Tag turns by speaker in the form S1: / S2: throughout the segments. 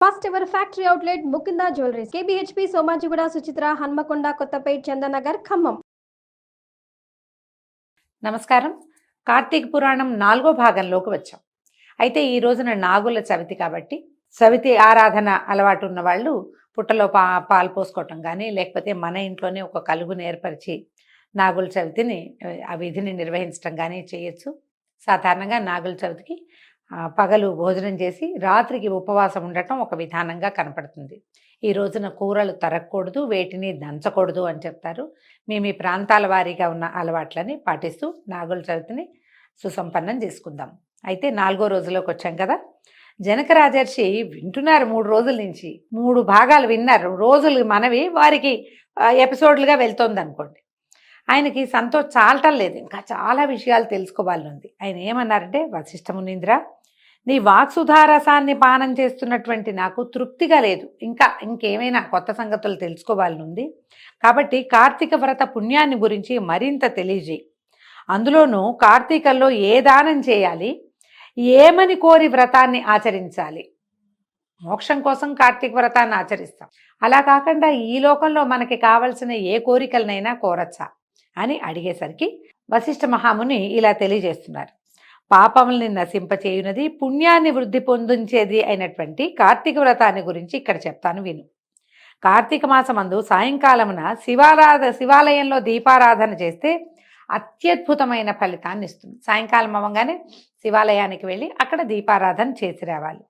S1: First ever factory outlet Mukunda jewelleries KBHP Somajiguda Suchitra Hanamkonda Kothapet Chandanagar Khammam.
S2: నమస్కారం. కార్తీక పురాణం 4వ భాగంలోకి వచ్చాం. అయితే ఈ రోజున నాగుల చవితి కాబట్టి చవితి ఆరాధన అలవాటు ఉన్న వాళ్ళు పుట్టలో పాలు పోసుకోవటం కానీ, లేకపోతే మన ఇంట్లోనే ఒక కలుగుని ఏర్పరిచి నాగుల చవితిని ఆ విధిని నిర్వహించడం కానీ చేయొచ్చు. సాధారణంగా నాగుల చవితికి పగలు భోజనం చేసి రాత్రికి ఉపవాసం ఉండటం ఒక విధానంగా కనపడుతుంది. ఈ రోజున కూరలు తరగకూడదు, వేటిని దంచకూడదు అని చెప్తారు. మేము ఈ ప్రాంతాల వారీగా ఉన్న అలవాట్లని పాటిస్తూ నాగుల చవితిని సుసంపన్నం చేసుకుందాం. అయితే 4వ రోజులోకి వచ్చాం కదా. జనక రాజర్షి వింటున్నారు 3 రోజుల నుంచి, 3 భాగాలు విన్నారు. రోజులు మనవి వారికి ఎపిసోడ్లుగా వెళ్తోంది అనుకోండి. ఆయనకి చాలటం లేదు, ఇంకా చాలా విషయాలు తెలుసుకోవాలని ఉంది. ఆయన ఏమన్నారంటే, వశిష్ఠ మునీంద్ర, నీ వాక్సుధారసాన్ని పానం చేస్తున్నటువంటి నాకు తృప్తిగా లేదు, ఇంకేమైనా కొత్త సంగతులు తెలుసుకోవాలని ఉంది. కాబట్టి కార్తీక వ్రత పుణ్యాన్ని గురించి మరింత తెలియజేయి. అందులోనూ కార్తీకంలో ఏ దానం చేయాలి, ఏమని కోరి వ్రతాన్ని ఆచరించాలి. మోక్షం కోసం కార్తీక వ్రతాన్ని ఆచరిస్తాం, అలా కాకుండా ఈ లోకంలో మనకి కావలసిన ఏ కోరికలనైనా కోరచ్చా అని అడిగేసరికి వశిష్ఠ మహాముని ఇలా తెలియజేస్తున్నారు. పాపముల్ని నశింపచేయునది, పుణ్యాన్ని వృద్ధి పొందించేది అయినటువంటి కార్తీక వ్రతాన్ని గురించి ఇక్కడ చెప్తాను విను. కార్తీక మాసమందు సాయంకాలమున శివాలయంలో దీపారాధన చేస్తే అత్యద్భుతమైన ఫలితాన్ని ఇస్తుంది. సాయంకాలం అవ్వగానే శివాలయానికి వెళ్ళి అక్కడ దీపారాధన చేసి రావాలి.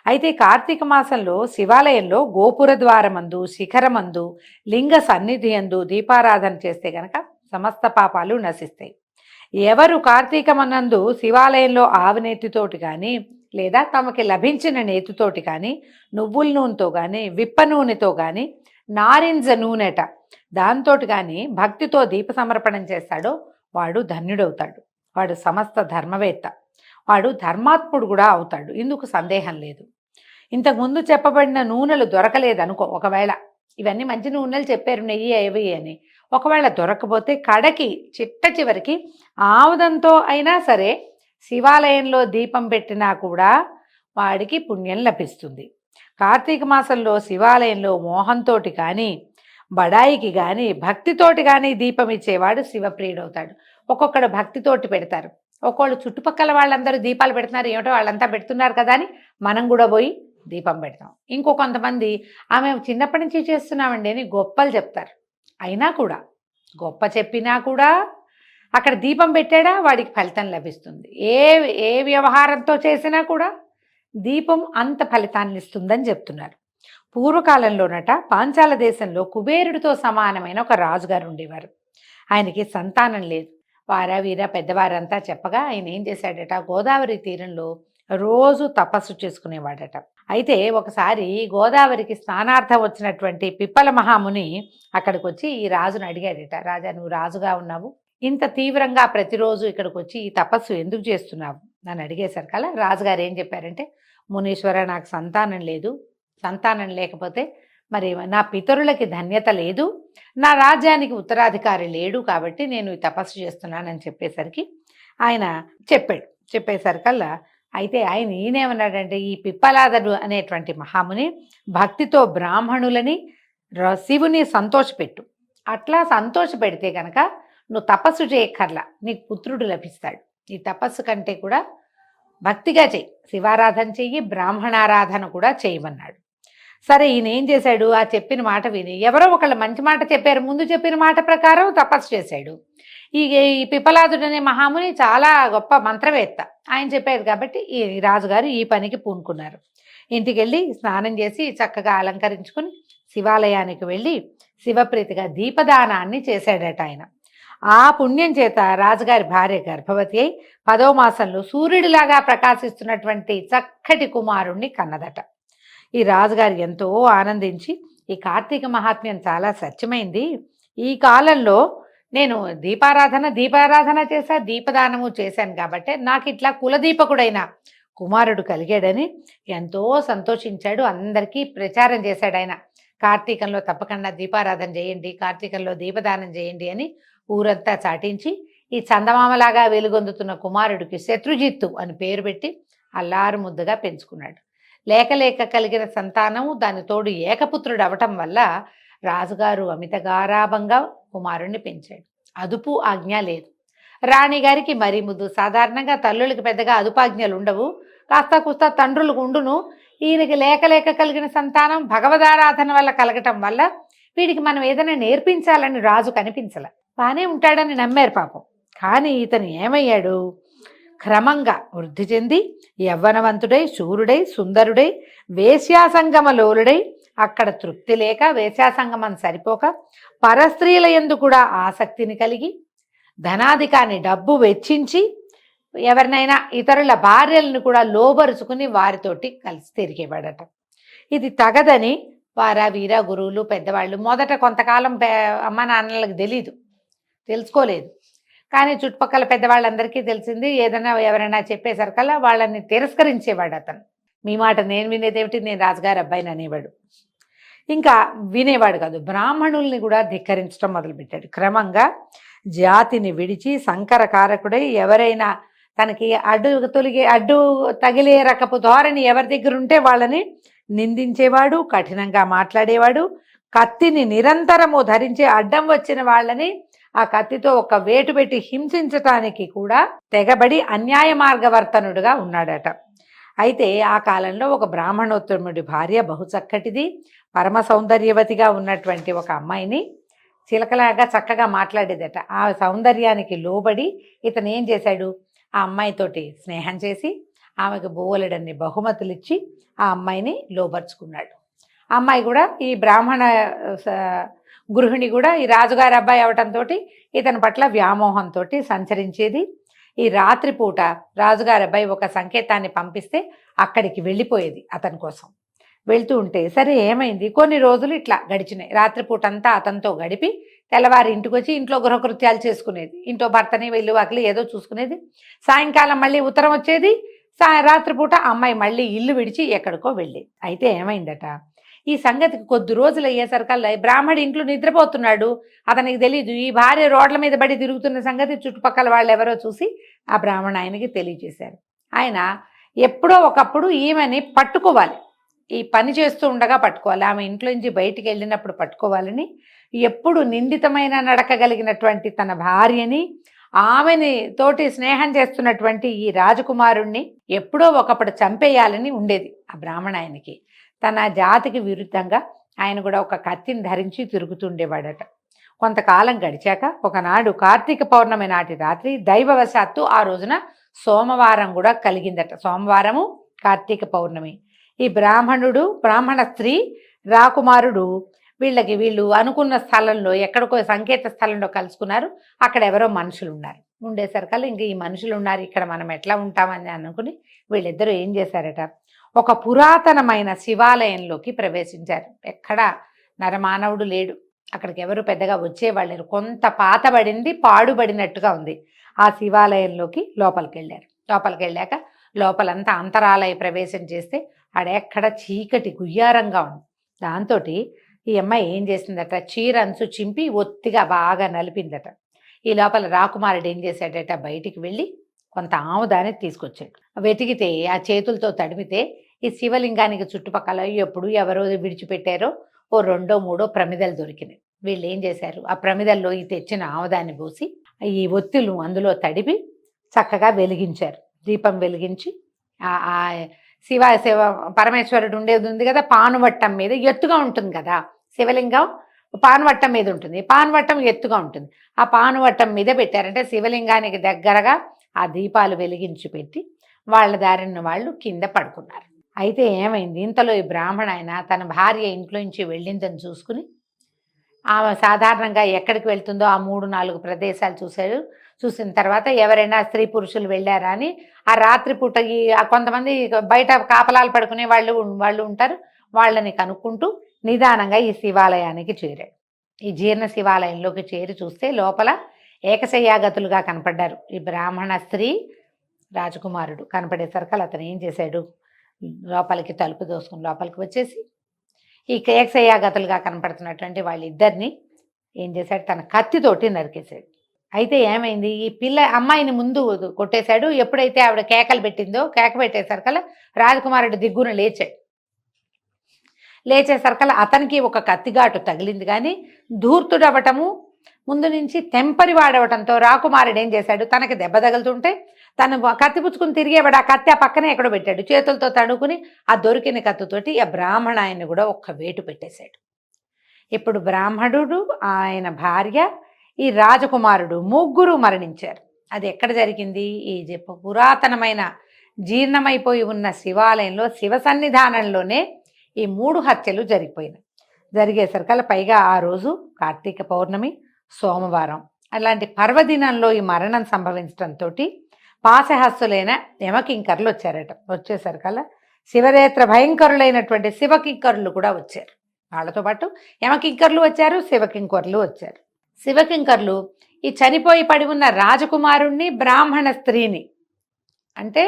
S2: అయితే కార్తీక మాసంలో శివాలయంలో గోపుర ద్వారమందు, శిఖరమందు, లింగ సన్నిధి అందు దీపారాధన చేస్తే గనక సమస్త పాపాలు నశిస్తాయి. ఎవరు కార్తీకమనందు శివాలయంలో ఆవు నేతితోటి కానీ, లేదా తమకి లభించిన నేతితోటి కానీ, నువ్వుల నూనెతో కానీ, విప్ప నూనెతో కానీ, నారింజ నూనెట దాంతో కానీ భక్తితో దీప సమర్పణం చేస్తాడో వాడు ధన్యుడవుతాడు. వాడు సమస్త ధర్మవేత్త, వాడు ధర్మాత్ముడు కూడా అవుతాడు. ఇందుకు సందేహం లేదు. ఇంతకుముందు చెప్పబడిన నూనెలు దొరకలేదనుకో, ఒకవేళ ఇవన్నీ మంచి నూనెలు చెప్పారు, నెయ్యి అవి అని, ఒకవేళ దొరకపోతే కడకి చివరికి ఆముదంతో అయినా సరే శివాలయంలో దీపం పెట్టినా కూడా వాడికి పుణ్యం లభిస్తుంది. కార్తీక మాసంలో శివాలయంలో మోహంతోటి కానీ, బడాయికి కానీ, భక్తితోటి కానీ దీపం ఇచ్చేవాడు శివప్రియుడవుతాడు. ఒక్కొక్కడు భక్తితోటి పెడతారు, ఒక్కొక్కళ్ళు చుట్టుపక్కల వాళ్ళందరూ దీపాలు పెడుతున్నారు, ఏమిటో వాళ్ళంతా పెడుతున్నారు కదా అని మనం కూడా పోయి దీపం పెడతాం. కొంతమంది ఆమె చిన్నప్పటి నుంచి చేస్తున్నామండి అని గొప్పలు చెప్తారు. అయినా కూడా గొప్ప చెప్పినా కూడా అక్కడ దీపం పెట్టాడా వాడికి ఫలితం లభిస్తుంది. ఏ వ్యవహారంతో చేసినా కూడా దీపం అంత ఫలితాన్ని ఇస్తుందని చెప్తున్నారు. పూర్వకాలంలోనట పాంచాల దేశంలో కుబేరుడితో సమానమైన ఒక రాజుగారు ఉండేవారు. ఆయనకి సంతానం లేదు. వీర పెద్దవారంతా చెప్పగా ఆయన ఏం చేశాడట, గోదావరి తీరంలో రోజు తపస్సు చేసుకునేవాడట. అయితే ఒకసారి గోదావరికి స్నానార్థం వచ్చినటువంటి పిప్పల మహాముని అక్కడికి వచ్చి ఈ రాజును అడిగాడట, రాజా, నువ్వు రాజుగా ఉన్నావు, ఇంత తీవ్రంగా ప్రతిరోజు ఇక్కడికి వచ్చి ఈ తపస్సు ఎందుకు చేస్తున్నావు అని అడిగేసరికల్లా రాజుగారు ఏం చెప్పారంటే, మునీశ్వర, నాకు సంతానం లేదు, సంతానం లేకపోతే మరి నా పితరులకి ధన్యత లేదు, నా రాజ్యానికి ఉత్తరాధికారి లేడు, కాబట్టి నేను ఈ తపస్సు చేస్తున్నానని చెప్పేసరికి ఆయన చెప్పేసరికల్లా అయితే ఈయనేమన్నాడంటే, ఈ పిప్పలాదడు అనేటువంటి మహాముని భక్తితో బ్రాహ్మణులని శివుని సంతోషపెట్టు, అట్లా సంతోషపెడితే గనక నువ్వు తపస్సు చేయక్కర్లా, నీకు పుత్రుడు లభిస్తాడు. ఈ తపస్సు కంటే కూడా భక్తిగా చెయ్యి, శివారాధన చెయ్యి, బ్రాహ్మణారాధన కూడా చేయమన్నాడు. సరే, ఈయన ఏం చేశాడు, ఆ చెప్పిన మాట విని ఎవరో ఒకళ్ళు మంచి మాట చెప్పారు, ముందు చెప్పిన మాట ప్రకారం తపస్సు చేశాడు. ఈ పిప్పలాదుడు అనే మహాముని చాలా గొప్ప మంత్రవేత్త, ఆయన చెప్పారు కాబట్టి ఈ రాజుగారు ఈ పనికి పూనుకున్నారు. ఇంటికి వెళ్ళి స్నానం చేసి చక్కగా అలంకరించుకుని శివాలయానికి వెళ్ళి శివప్రీతిగా దీపదానాన్ని చేశాడట ఆయన. ఆ పుణ్యం చేత రాజుగారి భార్య గర్భవతి అయి 10వ మాసంలో సూర్యుడిలాగా ప్రకాశిస్తున్నటువంటి చక్కటి కుమారుణ్ణి కన్నదట. ఈ రాజుగారు ఎంతో ఆనందించి, ఈ కార్తీక మహాత్మ్యం చాలా సత్యమైంది, ఈ కాలంలో నేను దీపారాధన చేశా, దీపదానము చేశాను కాబట్టి నాకు ఇట్లా కులదీపకుడైన కుమారుడు కలిగాడని ఎంతో సంతోషించాడు. అందరికీ ప్రచారం చేశాడు ఆయన, కార్తీకంలో తప్పకుండా దీపారాధన చేయండి, కార్తీకంలో దీపదానం చేయండి అని ఊరంతా చాటించి ఈ చందమామలాగా వెలుగొందుతున్న కుమారుడికి శత్రుజిత్తు అని పేరు పెట్టి అల్లారు ముద్దుగా పెంచుకున్నాడు. లేక లేక కలిగిన సంతానం దాని తోడు ఏకపుత్రుడు అవటం వల్ల రాజుగారు అమిత గారాభంగా కుమారుణ్ణి పెంచాడు. అదుపు ఆజ్ఞ లేదు. రాణిగారికి మరీ ముద్దు. సాధారణంగా తల్లులకి పెద్దగా అదుపాజ్ఞలు ఉండవు, కాస్త కుస్తా తండ్రులకు ఉండును. ఈయనకి లేక లేక కలిగిన సంతానం భగవదారాధన వల్ల కలగటం వల్ల వీడికి మనం ఏదైనా నేర్పించాలని రాజు కనిపించలే. బానే ఉంటాడని నమ్మారు పాపం. కానీ ఇతను ఏమయ్యాడు, క్రమంగా వృద్ధి చెంది యవ్వనవంతుడై శూరుడై సుందరుడై వేశ్యాసంగమలోలుడై అక్కడ తృప్తి లేక వేశ్యాసంగమం సరిపోక పరస్త్రీల యందు కూడా ఆసక్తిని కలిగి ధనాధికాన్ని డబ్బు వెచ్చించి ఎవరినైనా ఇతరుల భార్యలను కూడా లోబరుచుకుని వారితోటి కలిసి తిరిగేవాడట. ఇది తగదని వారా వీర గురువులు పెద్దవాళ్ళు మొదట కొంతకాలం అమ్మ నాన్నలకు తెలుసుకోలేదు. కానీ చుట్టుపక్కల పెద్దవాళ్ళందరికీ తెలిసింది. ఏదైనా ఎవరైనా చెప్పేసరికల్లా వాళ్ళని తిరస్కరించేవాడు అతను. మీ మాట నేను వినేదేమిటి, నేను రాజుగారి అబ్బాయిని అనేవాడు. ఇంకా వినేవాడు కాదు, బ్రాహ్మణుల్ని కూడా ధిక్కరించడం మొదలుపెట్టాడు. క్రమంగా జాతిని విడిచి సంకరకారకుడై ఎవరైనా తనకి అడ్డు తగిలే రకపు ధోరణి ఎవరి దగ్గర ఉంటే వాళ్ళని నిందించేవాడు, కఠినంగా మాట్లాడేవాడు. కత్తిని నిరంతరము ధరించి అడ్డం వచ్చిన వాళ్ళని ఆ కత్తితో ఒక వేటు పెట్టి హింసించటానికి కూడా తెగబడి అన్యాయ మార్గవర్తనుడుగా ఉన్నాడట. అయితే ఆ కాలంలో ఒక బ్రాహ్మణోత్తముడి భార్య బహుచక్కటిది, పరమ సౌందర్యవతిగా ఉన్నటువంటి ఒక అమ్మాయిని చిలకలాగా చక్కగా మాట్లాడేదట. ఆ సౌందర్యానికి లోబడి ఇతను ఏం చేశాడు, ఆ అమ్మాయితోటి స్నేహం చేసి ఆమెకు బోలెడన్ని బహుమతులు ఇచ్చి ఆ అమ్మాయిని లోబర్చుకున్నాడు. ఆ అమ్మాయి కూడా ఈ బ్రాహ్మణ గృహిణి కూడా ఈ రాజుగారి అబ్బాయి అవటంతో ఇతని పట్ల వ్యామోహంతో సంచరించేది. ఈ రాత్రిపూట రాజుగారి అబ్బాయి ఒక సంకేతాన్ని పంపిస్తే అక్కడికి వెళ్ళిపోయేది అతని కోసం. వెళ్తూ ఉంటే సరే ఏమైంది, కొన్ని రోజులు ఇట్లా గడిచినాయి. రాత్రిపూట అంతా అతనితో గడిపి తెల్లవారి ఇంటికి వచ్చి ఇంట్లో గృహకృత్యాలు చేసుకునేది. ఇంట్లో భర్తని వెళ్ళు వాకిలి ఏదో చూసుకునేది. సాయంకాలం మళ్ళీ ఉత్తరం వచ్చేది. రాత్రిపూట అమ్మాయి మళ్ళీ ఇల్లు విడిచి ఎక్కడికో వెళ్ళేది. అయితే ఏమైందట, ఈ సంగతికి కొద్ది రోజులు అయ్యేసరికల్లా బ్రాహ్మడి ఇంట్లో నిద్రపోతున్నాడు. అతనికి తెలీదు. ఈ భార్య రోడ్ల మీద పడి తిరుగుతున్న సంగతి చుట్టుపక్కల వాళ్ళు ఎవరో చూసి ఆ బ్రాహ్మణ ఆయనకి తెలియజేశారు. ఆయన ఎప్పుడో ఒకప్పుడు ఈమెని పట్టుకోవాలి, ఈ పని చేస్తూ ఉండగా పట్టుకోవాలి, ఆమె ఇంట్లో నుంచి బయటికి వెళ్ళినప్పుడు పట్టుకోవాలని ఎప్పుడు నిందితమైన నడకగలిగినటువంటి తన భార్యని, ఆమెని తోటి స్నేహం చేస్తున్నటువంటి ఈ రాజకుమారుణ్ణి ఎప్పుడో ఒకప్పుడు చంపేయాలని ఉండేది ఆ బ్రాహ్మణ ఆయనకి. తన జాతికి విరుద్ధంగా ఆయన కూడా ఒక కత్తిని ధరించి తిరుగుతుండేవాడట. కొంతకాలం గడిచాక ఒకనాడు కార్తీక పౌర్ణమి నాటి రాత్రి దైవవశాత్తు ఆ రోజున సోమవారం కూడా కలిగిందట. సోమవారము కార్తీక పౌర్ణమి. ఈ బ్రాహ్మణ స్త్రీ రాకుమారుడు వీళ్ళు అనుకున్న స్థలంలో ఎక్కడికో సంకేత స్థలంలో కలుసుకున్నారు. అక్కడ ఎవరో మనుషులు ఉన్నారు. ఉండేసరికల్లా ఇంక ఈ మనుషులు ఉన్నారు, ఇక్కడ మనం ఎట్లా ఉంటామని అనుకుని వీళ్ళిద్దరూ ఏం చేశారట, ఒక పురాతనమైన శివాలయంలోకి ప్రవేశించారు. ఎక్కడ నరమానవుడు లేడు, అక్కడికి ఎవరు పెద్దగా వచ్చేవాళ్ళు లేరు. కొంత పాతబడింది, పాడుబడినట్టుగా ఉంది. ఆ శివాలయంలోకి లోపలికి వెళ్ళాక లోపలంతా అంతరాలయ ప్రవేశం చేస్తే ఆడెక్కడ చీకటి గుయ్యారంగా ఉంది. దాంతో ఈ అమ్మాయి ఏం చేసిందట, చీర అంచు చింపి ఒత్తిగా బాగా నలిపిందట. ఈ లోపల రాకుమారుడు ఏం చేశాడట, బయటికి వెళ్ళి కొంత ఆముదాన్ని తీసుకొచ్చాడు. వెతికితే ఆ చేతులతో తడిమితే ఈ శివలింగానికి చుట్టుపక్కల ఎప్పుడు ఎవరో విడిచిపెట్టారో ఓ 2-3 ప్రమిదలు దొరికినాయి. వీళ్ళు ఏం చేశారు, ఆ ప్రమిదల్లో ఈ తెచ్చిన ఆముదాన్ని పోసి ఈ ఒత్తులు అందులో తడిపి చక్కగా వెలిగించారు. దీపం వెలిగించి ఆ శివ పరమేశ్వరుడు ఉండేది ఉంది కదా, పానువట్టం మీద ఎత్తుగా ఉంటుంది కదా శివలింగం, పానువట్టం మీద ఉంటుంది. పానువట్టం ఎత్తుగా ఉంటుంది. ఆ పానువట్టం మీద పెట్టారంటే శివలింగానికి దగ్గరగా ఆ దీపాలు వెలిగించి పెట్టి వాళ్ళ దారిన వాళ్ళు కింద పడుకున్నారు. అయితే ఏమైంది, ఇంతలో ఈ బ్రాహ్మణ ఆయన తన భార్య ఇంట్లో నుంచి వెళ్ళిందని చూసుకుని ఆమె సాధారణంగా ఎక్కడికి వెళ్తుందో ఆ 3-4 ప్రదేశాలు చూసిన తర్వాత ఎవరైనా స్త్రీ పురుషులు వెళ్ళారా అని ఆ రాత్రిపూట కొంతమంది బయట కాపలాలు పడుకునే వాళ్ళు ఉంటారు, వాళ్ళని కనుక్కుంటూ నిదానంగా ఈ శివాలయానికి చేరాడు. ఈ జీర్ణ శివాలయంలోకి చేరి చూస్తే లోపల ఏకశయ్యాగతులుగా కనపడ్డారు. ఈ బ్రాహ్మణ స్త్రీ రాజకుమారుడు కనపడేసరికి అతను ఏం చేశాడు, లోపలికి తలుపు దోసుకుని లోపలికి వచ్చేసి ఈ ఏకశయ్యాగతులుగా కనపడుతున్నటువంటి వాళ్ళిద్దరిని ఏం చేశాడు, తన కత్తితోటి నరికేశాడు. అయితే ఏమైంది, ఈ అమ్మాయిని ముందు కొట్టేశాడు. ఎప్పుడైతే ఆవిడ కేకలు పెట్టిందో, కేక పెట్టేసరికల్లా రాజకుమారుడు దిగ్గున లేచేసరికల్లా అతనికి ఒక కత్తిగాటు తగిలింది. కానీ ధూర్తుడవటము, ముందు నుంచి తెంపరి వాడవటంతో రాకుమారుడు ఏం చేశాడు, తనకి దెబ్బ తగులుతుంటే తను కత్తి పుచ్చుకుని తిరిగేవాడు. ఆ కత్తి ఆ పక్కనే ఎక్కడో పెట్టాడు. చేతులతో తడుకుని ఆ దొరికిన కత్తితోటి ఆ బ్రాహ్మణాయన్ని కూడా ఒక్క వేటు పెట్టేశాడు. ఇప్పుడు బ్రాహ్మణుడు, ఆయన భార్య, ఈ రాజకుమారుడు ముగ్గురు మరణించారు. అది ఎక్కడ జరిగింది, ఈ పురాతనమైన జీర్ణమైపోయి ఉన్న శివాలయంలో, శివ సన్నిధానంలోనే ఈ 3 హత్యలు జరిగేసరికల్లా పైగా ఆ రోజు కార్తీక పౌర్ణమి, సోమవారం, అలాంటి పర్వదినంలో ఈ మరణం సంభవించడంతో పాశహస్తులైన యమకింకర్లు వచ్చేసరికల్లా శివరేత్ర భయంకరులైనటువంటి శివకింకరులు కూడా వచ్చారు. వాళ్ళతో పాటు యమకింకర్లు వచ్చారు, శివకింకర్లు వచ్చారు. శివకింకర్లు ఈ చనిపోయి పడి ఉన్న రాజకుమారుణ్ణి, బ్రాహ్మణ స్త్రీని, అంటే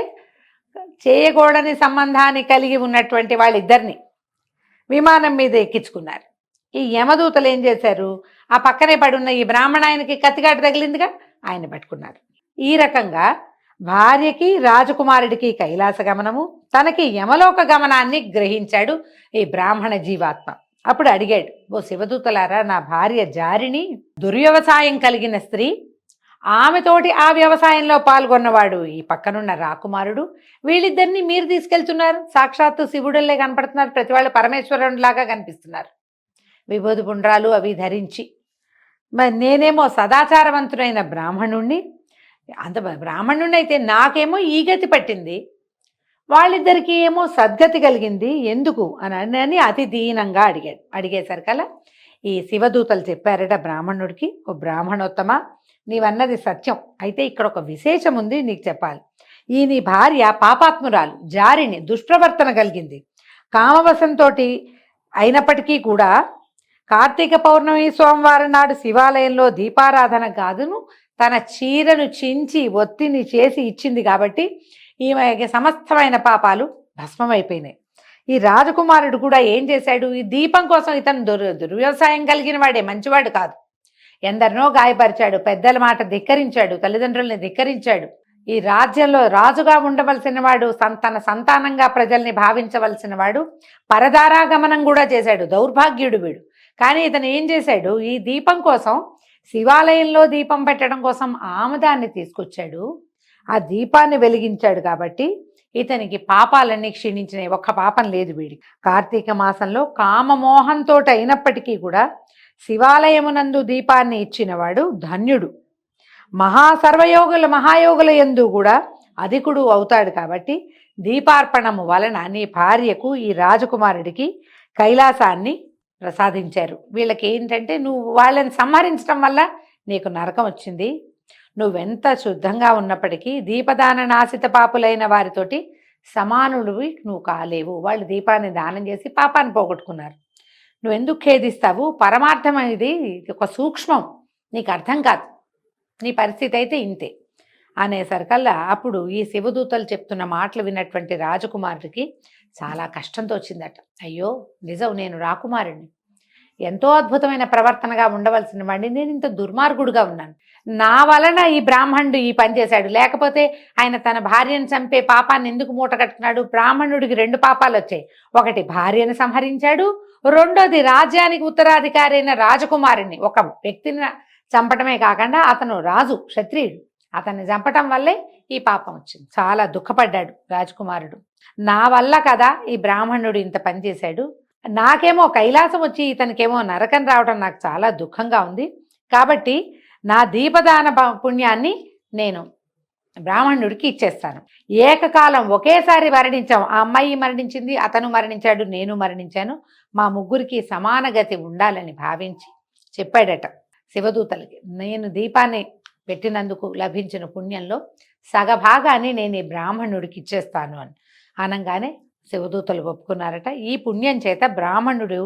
S2: చేయకూడని సంబంధాన్ని కలిగి ఉన్నటువంటి వాళ్ళిద్దరిని విమానం మీద ఎక్కించుకున్నారు. ఈ యమదూతలు ఏం చేశారు, ఆ పక్కనే పడున్న ఈ బ్రాహ్మణాయనకి కత్తిగాటు తగిలిందిగా, ఆయన పట్టుకున్నారు. ఈ రకంగా భార్యకి, రాజకుమారుడికి కైలాస గమనము, తనకి యమలోక గమనాన్ని గ్రహించాడు ఈ బ్రాహ్మణ జీవాత్మ. అప్పుడు అడిగాడు, ఓ శివదూతలారా, నా భార్య జారిని, దుర్వ్యవసాయం కలిగిన స్త్రీ, ఆమెతోటి ఆ వ్యవసాయంలో పాల్గొన్నవాడు ఈ పక్కనున్న రాకుమారుడు, వీళ్ళిద్దరిని మీరు తీసుకెళ్తున్నారు. సాక్షాత్తు శివుడుల్లే కనపడుతున్నారు, ప్రతి వాళ్ళు పరమేశ్వరునిలాగా కనిపిస్తున్నారు, విభూది పుండ్రాలు అవి ధరించి. మరి నేనేమో సదాచారవంతుడైన బ్రాహ్మణుణ్ణి, అంత బ్రాహ్మణుణ్ణి అయితే నాకేమో ఈ గతి పట్టింది, వాళ్ళిద్దరికీ ఏమో సద్గతి కలిగింది, ఎందుకు అని అతి దీనంగా అడిగేసరికల్లా ఈ శివదూతలు చెప్పారట బ్రాహ్మణుడికి, ఓ బ్రాహ్మణోత్తమ, నీవన్నది సత్యం, అయితే ఇక్కడ ఒక విశేషం ఉంది, నీకు చెప్పాలి. ఈ నీ భార్య పాపాత్మురాలు, జారిని, దుష్ప్రవర్తన కలిగింది, కామవశంతో అయినప్పటికీ కూడా కార్తీక పౌర్ణమి సోమవారం నాడు శివాలయంలో దీపారాధన గాదును తన చీరను చించి ఒత్తిని చేసి ఇచ్చింది కాబట్టి ఈమెకి సమస్తమైన పాపాలు భస్మమైపోయినాయి. ఈ రాజకుమారుడు కూడా ఏం చేశాడు, ఈ దీపం కోసం ఇతను దుర్వ్యవసాయం కలిగిన వాడే, మంచివాడు కాదు. ఎందరినో గాయపరిచాడు, పెద్దల మాట ధిక్కరించాడు, తల్లిదండ్రుల్ని ధిక్కరించాడు. ఈ రాజ్యంలో రాజుగా ఉండవలసిన వాడు, తన సంతానంగా ప్రజల్ని భావించవలసిన వాడు పరదారాగమనం కూడా చేశాడు, దౌర్భాగ్యుడు వీడు. కానీ ఇతను ఏం చేశాడు, ఈ దీపం కోసం, శివాలయంలో దీపం పెట్టడం కోసం ఆముదాన్ని తీసుకొచ్చాడు, ఆ దీపాన్ని వెలిగించాడు. కాబట్టి ఇతనికి పాపాలన్నీ క్షీణించినాయి, ఒక్క పాపం లేదు వీడికి. కార్తీక మాసంలో కామమోహంతో అయినప్పటికీ కూడా శివాలయమునందు దీపాన్ని ఇచ్చినవాడు ధన్యుడు. మహాయోగుల యందు కూడా అధికుడు అవుతాడు. కాబట్టి దీపార్పణము వలన నీ భార్యకు, ఈ రాజకుమారుడికి కైలాసాన్ని ప్రసాదించారు. వీళ్ళకి ఏంటంటే, నువ్వు వాళ్ళని సంహరించడం వల్ల నీకు నరకం వచ్చింది, నువ్వెంత శుద్ధంగా ఉన్నప్పటికీ దీపదాన నాశిత పాపులైన వారితోటి సమానుడివి నువ్వు కాలేవు. వాళ్ళు దీపాన్ని దానం చేసి పాపాన్ని పోగొట్టుకున్నారు, నువ్వెందుకు ఖేదిస్తావు, పరమార్థం అనేది ఒక సూక్ష్మం, నీకు అర్థం కాదు, నీ పరిస్థితి అయితే ఇంతే అనేసరికల్లా అప్పుడు ఈ శివదూతలు చెప్తున్న మాటలు విన్నటువంటి రాజకుమారుడికి చాలా కష్టంతో వచ్చిందట. అయ్యో నిజం, నేను రాకుమారుడిని, ఎంతో అద్భుతమైన ప్రవర్తనగా ఉండవలసిన వాడిని, నేను ఇంత దుర్మార్గుడుగా ఉన్నాను, నా వలన ఈ బ్రాహ్మణుడు ఈ పని చేశాడు, లేకపోతే ఆయన తన భార్యను చంపే పాపాన్ని ఎందుకు మూట కట్టుకున్నాడు. బ్రాహ్మణుడికి 2 పాపాలు వచ్చాయి, ఒకటి భార్యను సంహరించాడు, రెండోది రాజ్యానికి ఉత్తరాధికారి అయిన రాజకుమారుణ్ణి, ఒక వ్యక్తిని చంపటమే కాకుండా అతను రాజు, క్షత్రియుడు, అతన్ని చంపటం వల్లే ఈ పాపం వచ్చింది. చాలా దుఃఖపడ్డాడు రాజకుమారుడు. నా వల్ల కదా ఈ బ్రాహ్మణుడు ఇంత పని చేశాడు, నాకేమో కైలాసం వచ్చి ఇతనికేమో నరకం రావడం నాకు చాలా దుఃఖంగా ఉంది. కాబట్టి నా దీపదాన పుణ్యాన్ని నేను బ్రాహ్మణుడికి ఇచ్చేస్తాను. ఏకకాలం ఒకేసారి మరణించాం, ఆ అమ్మాయి మరణించింది, అతను మరణించాడు, నేను మరణించాను, మా ముగ్గురికి సమాన గతి ఉండాలని భావించి చెప్పాడట శివదూతలకి. నేను దీపాన్ని పెట్టినందుకు లభించిన పుణ్యంలో సగభాగాన్ని నేను ఈ బ్రాహ్మణుడికి ఇచ్చేస్తాను అని అనగానే శివదూతలు ఒప్పుకున్నారట. ఈ పుణ్యం చేత బ్రాహ్మణుడు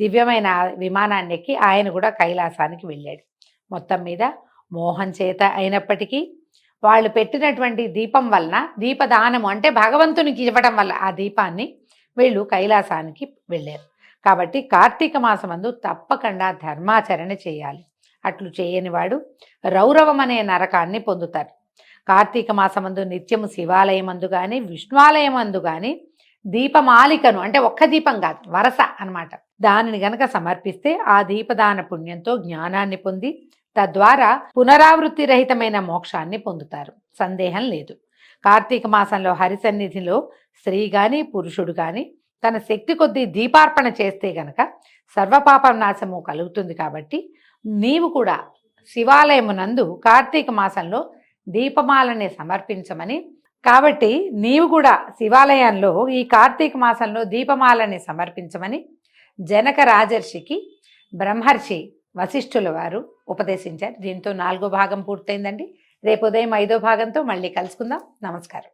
S2: దివ్యమైన విమానాన్ని ఎక్కి ఆయన కూడా కైలాసానికి వెళ్ళాడు. మొత్తం మీద మోహం చేత అయినప్పటికీ వాళ్ళు పెట్టినటువంటి దీపం వలన, దీపదానము అంటే భగవంతునికి ఇవ్వడం వల్ల ఆ దీపాన్ని వీళ్ళు కైలాసానికి వెళ్ళారు. కాబట్టి కార్తీక మాసమందు తప్పకుండా ధర్మాచరణ చేయాలి. అట్లు చేయనివాడు రౌరవం అనే నరకాన్ని పొందుతారు. కార్తీక మాసమందు నిత్యము శివాలయమందు కానీ విష్ణువాలయమందు కానీ దీపమాలికను, అంటే ఒక్క దీపం కాదు, వరస అన్నమాట, దానిని గనక సమర్పిస్తే ఆ దీపదాన పుణ్యంతో జ్ఞానాన్ని పొంది తద్వారా పునరావృత్తి రహితమైన మోక్షాన్ని పొందుతారు. సందేహం లేదు. కార్తీక మాసంలో హరిసన్నిధిలో స్త్రీ గాని పురుషుడు గాని తన శక్తి కొద్దీ దీపార్పణ చేస్తే గనక సర్వపాప నాశము కలుగుతుంది. కాబట్టి నీవు కూడా శివాలయమునందు కార్తీక మాసంలో దీపమాలని సమర్పించమని, కాబట్టి నీవు కూడా శివాలయంలో ఈ కార్తీక మాసంలో దీపమాలని సమర్పించమని జనక రాజర్షికి బ్రహ్మర్షి వశిష్ఠుల వారు ఉపదేశించారు. దీంతో 4వ భాగం పూర్తయిందండి. రేపు ఉదయం 5వ భాగంతో మళ్ళీ కలుసుకుందాం. నమస్కారం.